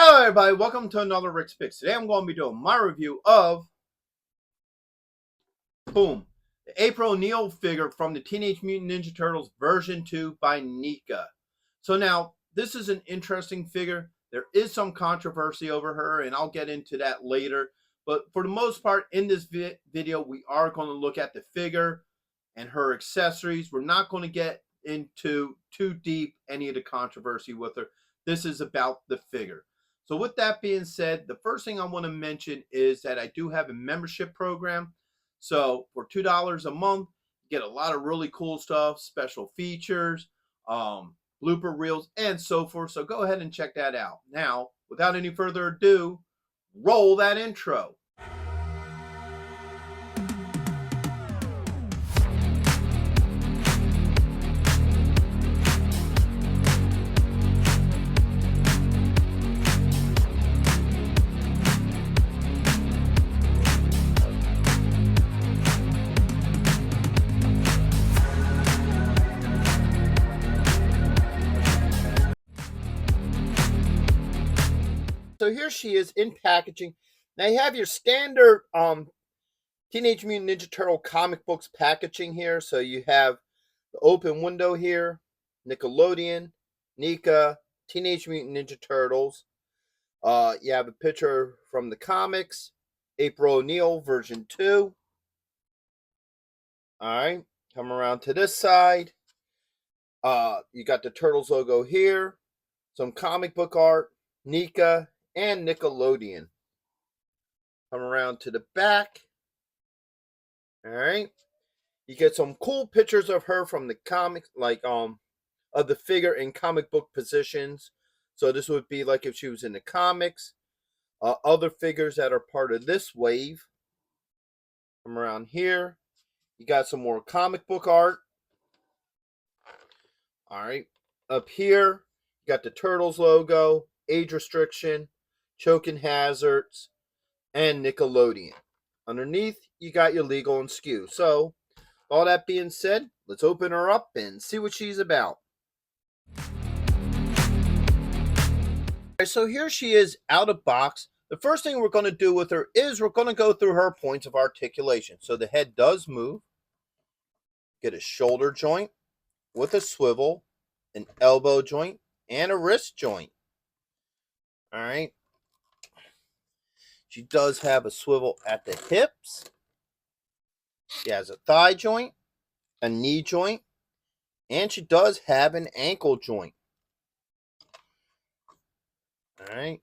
Hello everybody, welcome to another Rick's Picks. Today I'm going to be doing my review of the April O'Neil figure from the Teenage Mutant Ninja Turtles version 2 by NECA. So now, this is an interesting figure. There is some controversy over her, and I'll get into that later. But for the most part, in this video, we are going to look at the figure and her accessories. We're not going to get into too deep any of the controversy with her. This is about the figure. So with that being said, the first thing I want to mention is that I do have a membership program. So for $2 a month, you get a lot of really cool stuff, special features, blooper reels, and so forth. So go ahead and check that out. Now, without any further ado, roll that intro. So here she is in packaging. Now you have your standard Teenage Mutant Ninja Turtle comic books packaging here. So you have the open window here, Nickelodeon, NECA, Teenage Mutant Ninja Turtles. You have a picture from the comics, April O'Neil version 2. Alright, come around to this side. You got the Turtles logo here, some comic book art, NECA, and Nickelodeon. Come around to the back. Alright. You get some cool pictures of her from the comics, like of the figure in comic book positions. So this would be like if she was in the comics. Other figures that are part of this wave. Come around here. You got some more comic book art. Alright. Up here, you got the Turtles logo, age restriction, choking hazards, and Nickelodeon. Underneath, you got your legal and skew. So, all that being said, let's open her up and see what she's about. Alright, so here she is out of box. The first thing we're going to do with her is we're going to go through her points of articulation. So the head does move. Get a shoulder joint with a swivel, an elbow joint, and a wrist joint. Alright. She does have a swivel at the hips. She has a thigh joint, a knee joint, and she does have an ankle joint. Alright.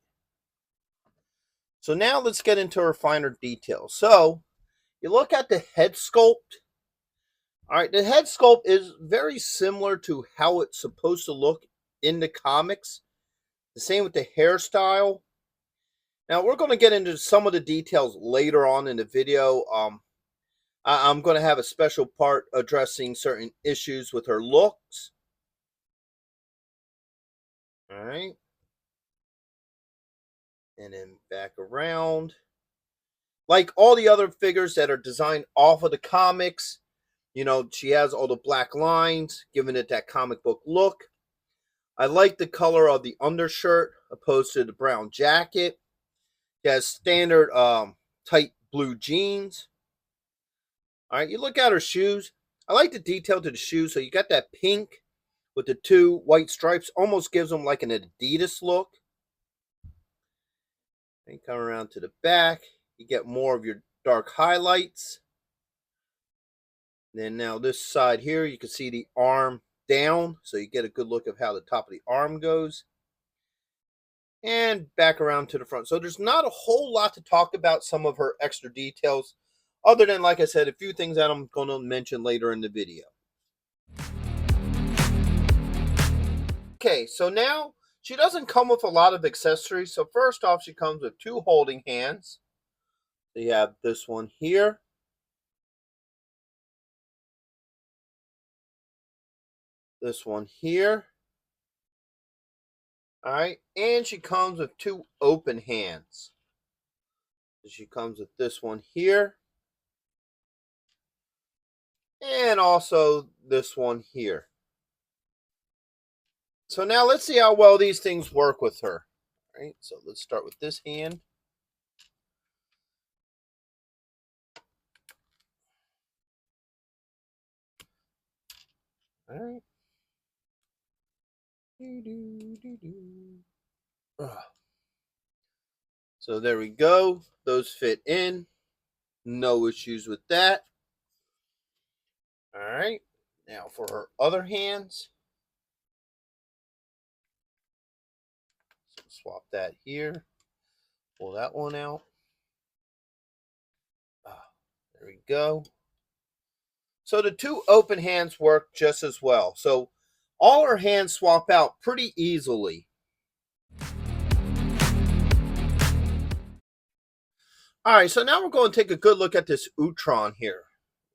So now let's get into her finer details. So, you look at the head sculpt. Alright, the head sculpt is very similar to how it's supposed to look in the comics. The same with the hairstyle. Now, we're going to get into some of the details later on in the video. I'm going to have a special part addressing certain issues with her looks. Alright. And then back around. Like all the other figures that are designed off of the comics, you know, she has all the black lines, giving it that comic book look. I like the color of the undershirt opposed to the brown jacket. She has standard tight blue jeans. Alright, you look at her shoes. I like the detail to the shoes. So you got that pink with the two white stripes. Almost gives them like an Adidas look. And come around to the back. You get more of your dark highlights. Then now this side here, you can see the arm down. So you get a good look of how the top of the arm goes. And back around to the front. So there's not a whole lot to talk about some of her extra details, other than, like I said, a few things that I'm going to mention later in the video. Okay, so now she doesn't come with a lot of accessories. So first off, she comes with two holding hands. So you have this one here. This one here. Alright, and she comes with two open hands. So she comes with this one here. And also this one here. So now let's see how well these things work with her. All right, so let's start with this hand. All right. So there we go. Those fit in. No issues with that. All right. Now for her other hands. So swap that here. Pull that one out. There we go. So the two open hands work just as well. So all our hands swap out pretty easily. All right, so now we're going to take a good look at this Utron here.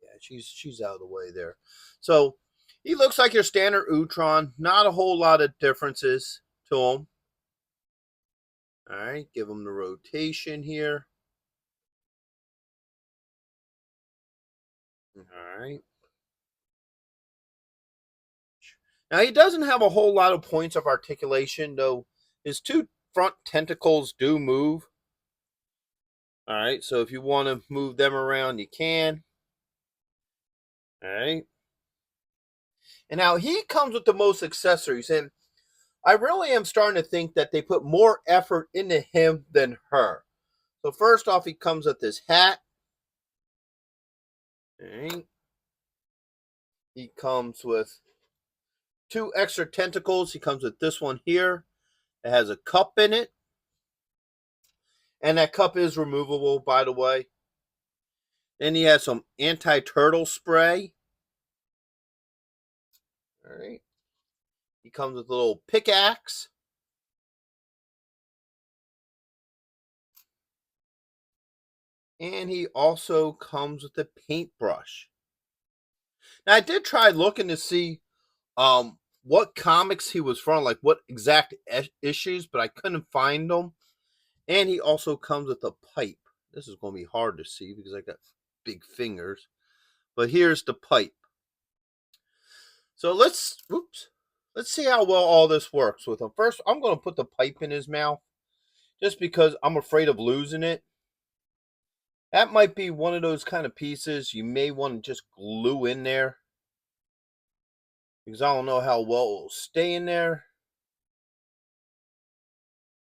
Yeah, she's out of the way there. So he looks like your standard Utron. Not a whole lot of differences to him. All right, give him the rotation here. All right. Now he doesn't have a whole lot of points of articulation, though his two front tentacles do move. All right, so if you want to move them around, you can. All right. And now he comes with the most accessories, and I really am starting to think that they put more effort into him than her. So first off, he comes with this hat. All right. He comes with two extra tentacles. He comes with this one here. It has a cup in it. And that cup is removable, by the way. Then he has some anti-turtle spray. All right. He comes with a little pickaxe. And he also comes with a paintbrush. Now, I did try looking to see what comics he was from, like what exact issues, but I couldn't find them. And he also comes with a pipe. This is going to be hard to see because I got big fingers. But here's the pipe. So let's see how well all this works with him. First, I'm going to put the pipe in his mouth just because I'm afraid of losing it. That might be one of those kind of pieces you may want to just glue in there because I don't know how well it will stay in there.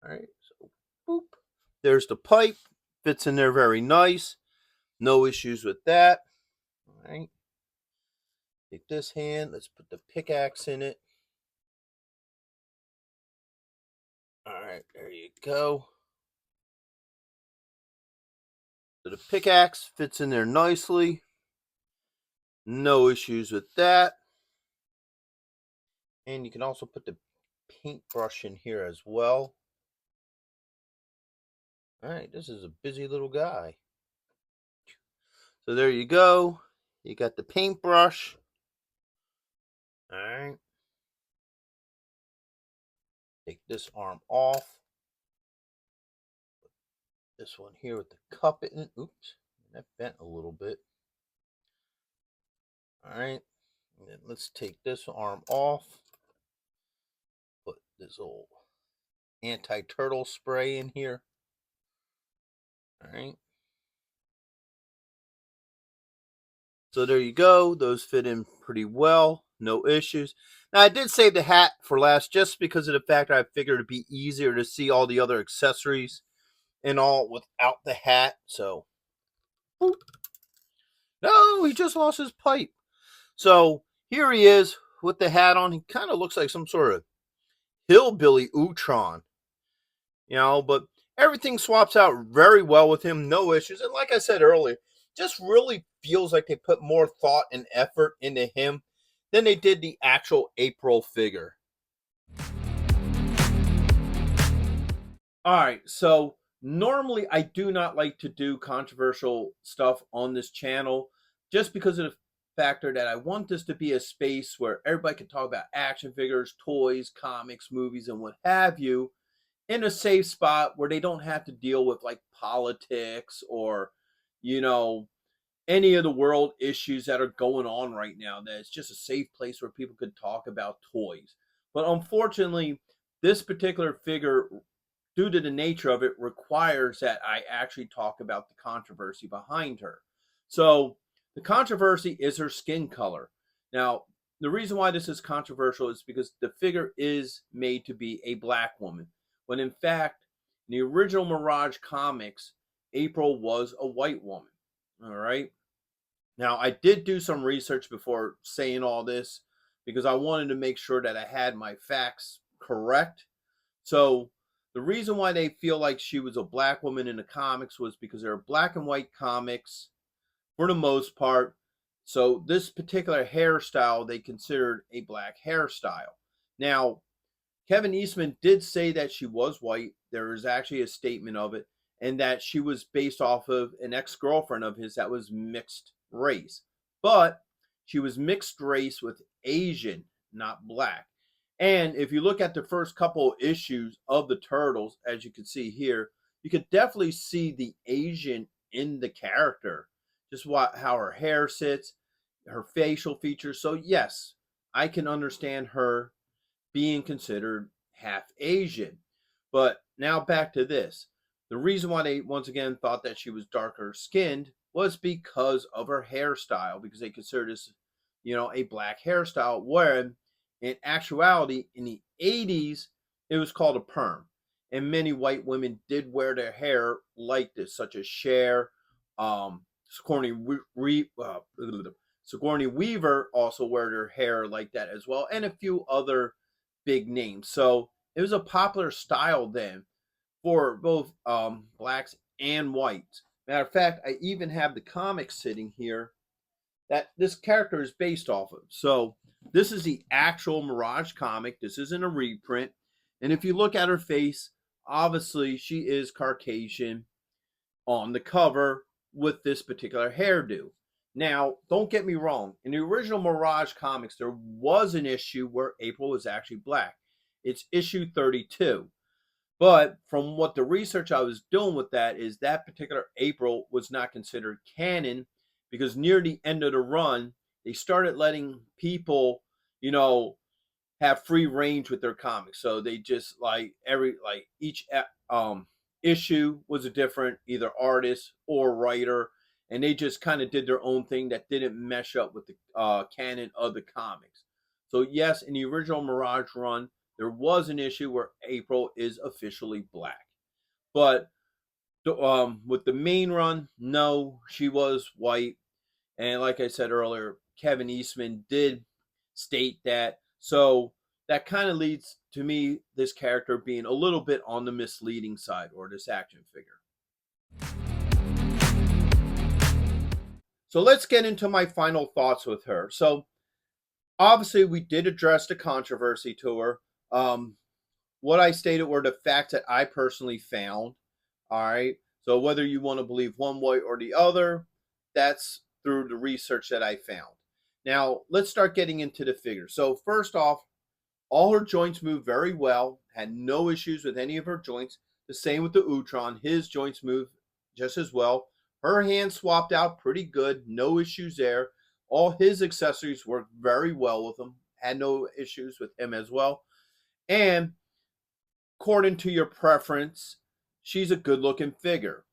All right, so boop. There's the pipe. Fits in there very nice. No issues with that. All right. Take this hand. Let's put the pickaxe in it. All right, there you go. So the pickaxe fits in there nicely. No issues with that. And you can also put the paintbrush in here as well. All right, this is a busy little guy. So there you go. You got the paintbrush. All right. Take this arm off. Put this one here with the cup in it. Oops, that bent a little bit. All right. And then let's take this arm off. Put this old anti-turtle spray in here. All right. So there you go. Those fit in pretty well. No issues. Now, I did save the hat for last just because of the fact I figured it'd be easier to see all the other accessories and all without the hat. So, boop. No, he just lost his pipe. So here he is with the hat on. He kind of looks like some sort of hillbilly Utron, but everything swaps out very well with him. No issues. And like I said earlier, just really feels like they put more thought and effort into him than they did the actual April figure. All right, so normally I do not like to do controversial stuff on this channel just because of the factor that I want this to be a space where everybody can talk about action figures, toys, comics, movies, and what have you in a safe spot where they don't have to deal with like politics or, you know, any of the world issues that are going on right now. That it's just a safe place where people could talk about toys. But unfortunately, this particular figure due to the nature of it, requires that I actually talk about the controversy behind her. So the controversy is her skin color. Now, the reason why this is controversial is because the figure is made to be a black woman, when in fact, in the original Mirage comics, April was a white woman. All right. Now, I did do some research before saying all this because I wanted to make sure that I had my facts correct. So, the reason why they feel like she was a black woman in the comics was because they're black and white comics for the most part. So, this particular hairstyle they considered a black hairstyle. Now, Kevin Eastman did say that she was white. There is actually a statement of it, and that she was based off of an ex-girlfriend of his that was mixed race. But she was mixed race with Asian, not black. And if you look at the first couple of issues of the Turtles, as you can see here, you could definitely see the Asian in the character. Just how her hair sits, her facial features. So yes, I can understand her being considered half Asian. But now back to this. The reason why they once again thought that she was darker skinned was because of her hairstyle, because they considered this, a black hairstyle, where in actuality, in the 80s, it was called a perm. And many white women did wear their hair like this, such as Cher, Sigourney Weaver also wore their hair like that as well, and a few other big names. So it was a popular style then for both blacks and whites. Matter of fact, I even have the comic sitting here that this character is based off of. So this is the actual Mirage comic. This isn't a reprint. And if you look at her face, obviously she is Caucasian on the cover with this particular hairdo. Now, don't get me wrong. In the original Mirage comics, there was an issue where April was actually black. It's issue 32. But from what the research I was doing with that is that particular April was not considered canon because near the end of the run, they started letting people, have free range with their comics. So they just each issue was a different either artist or writer, and they just kind of did their own thing that didn't mesh up with the canon of the comics. So yes, in the original Mirage run, there was an issue where April is officially black, but with the main run, no, she was white. And like I said earlier, Kevin Eastman did state that. So that kind of leads to me this character being a little bit on the misleading side, or this action figure. So let's get into my final thoughts with her. So obviously we did address the controversy to her. What I stated were the facts that I personally found. All right. So whether you want to believe one way or the other, that's through the research that I found. Now, let's start getting into the figure. So first off, all her joints move very well, had no issues with any of her joints. The same with the Utron. His joints move just as well. Her hands swapped out pretty good. No issues there. All his accessories worked very well with him. Had no issues with him as well. And according to your preference, she's a good looking figure.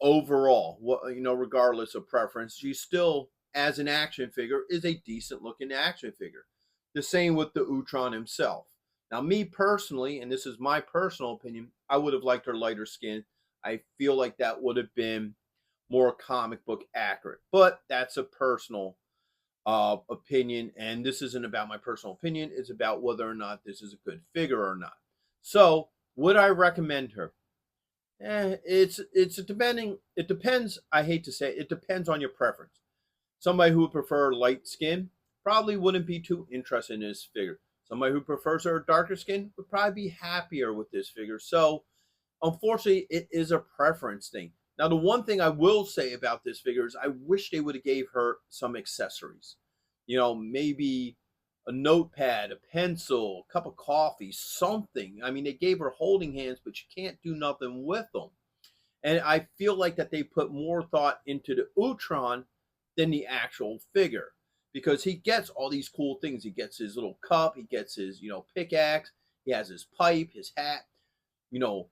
Overall, regardless of preference, she still, as an action figure, is a decent looking action figure. The same with the Utron himself. Now, me personally, and this is my personal opinion, I would have liked her lighter skin. I feel like that would have been more comic book accurate, but that's a personal opinion, and this isn't about my personal opinion. It's about whether or not this is a good figure or not. So, would I recommend her? It's depending. It depends. I hate to say it depends on your preference. Somebody who would prefer light skin probably wouldn't be too interested in this figure. Somebody who prefers her darker skin would probably be happier with this figure. So, unfortunately, it is a preference thing. Now, the one thing I will say about this figure is I wish they would have gave her some accessories. Maybe a notepad, a pencil, a cup of coffee, something. I mean, they gave her holding hands, but you can't do nothing with them. And I feel like that they put more thought into the Utron than the actual figure, because he gets all these cool things. He gets his little cup, he gets his, pickaxe, he has his pipe, his hat.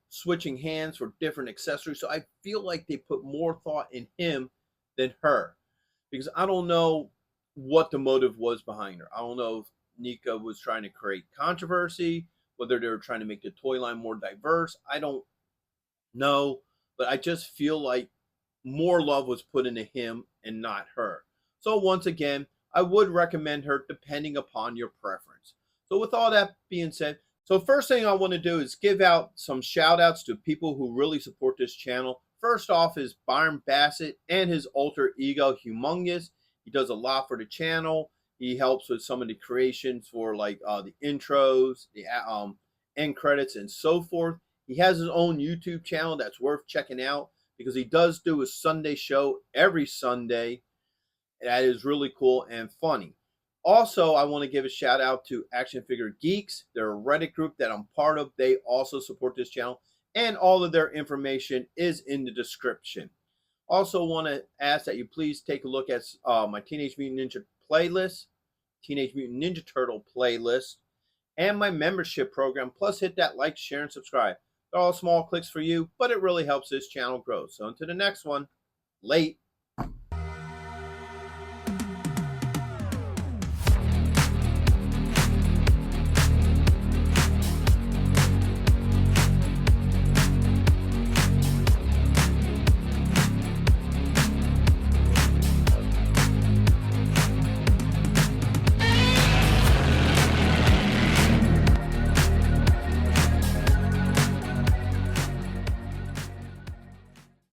switching hands for different accessories. So I feel like they put more thought in him than her, because I don't know what the motive was behind her. I don't know if NECA was trying to create controversy, whether they were trying to make the toy line more diverse. I don't know, but I just feel like more love was put into him and not her. So once again, I would recommend her depending upon your preference. So with all that being said, so first thing I want to do is give out some shout outs to people who really support this channel. First off is Byron Bassett and his alter ego Humongous. He does a lot for the channel. He helps with some of the creations for like the intros, the end credits, and so forth. He has his own YouTube channel that's worth checking out, because he does do a Sunday show every Sunday. That is really cool and funny. Also, I want to give a shout out to Action Figure Geeks. They're a Reddit group that I'm part of. They also support this channel, and all of their information is in the description. Also want to ask that you please take a look at my Teenage Mutant Ninja playlist, Teenage Mutant Ninja Turtle playlist, and my membership program. Plus hit that like, share, and subscribe. They're all small clicks for you, but it really helps this channel grow. So until the next one, late.